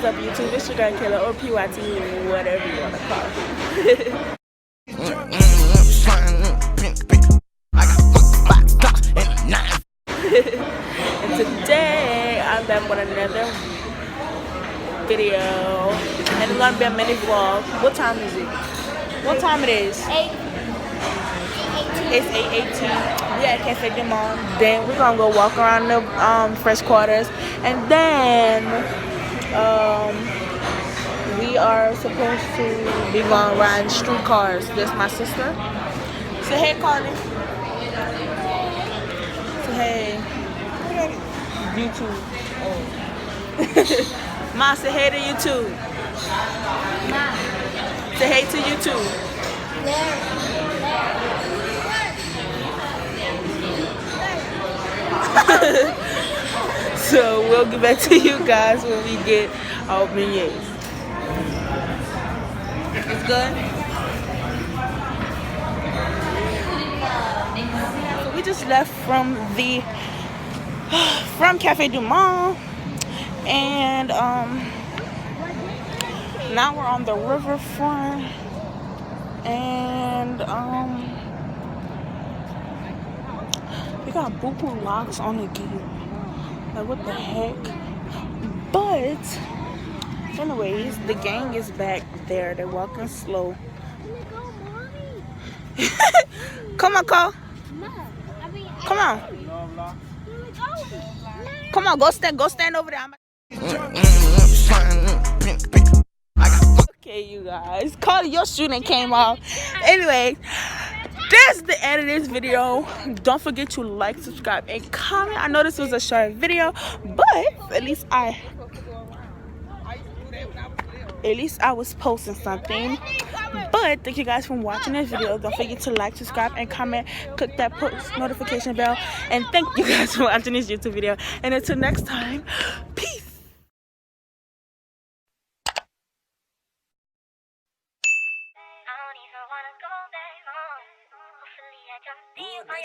What's up, YouTube? It's your girl Kayla, or PYT, whatever you want to call it. And today, I'm back with another video. And it's going to be a mini vlog. What time is it? What time it is? 8:18. It's 8:18. We at Cafe de Monde. Then we're gonna go walk around the fresh quarters, and then we are supposed to be going riding streetcars. This my sister. Say hey, Carly. Say hey. YouTube. Oh. Ma, say hey to YouTube. Ma. Say hey to YouTube. So we'll get back to you guys when we get our beignets. It's good. So we just left from Cafe du Monde, and now we're on the riverfront, and we got boo-boo locks on the gate. Like, what the heck? But anyways, the gang is back there. They're walking slow. Come on, Cole. Come on. Come on, go stand over there. Okay, you guys. Carly, your shooting came off. Anyway, that's the end of this video. Don't forget to like, subscribe, and comment. I know this was a short video, but at least I was posting something. But thank you guys for watching this video. Don't forget to like, subscribe, and comment. Click that post notification bell. And thank you guys for watching this YouTube video. And until next time, peace. Boy,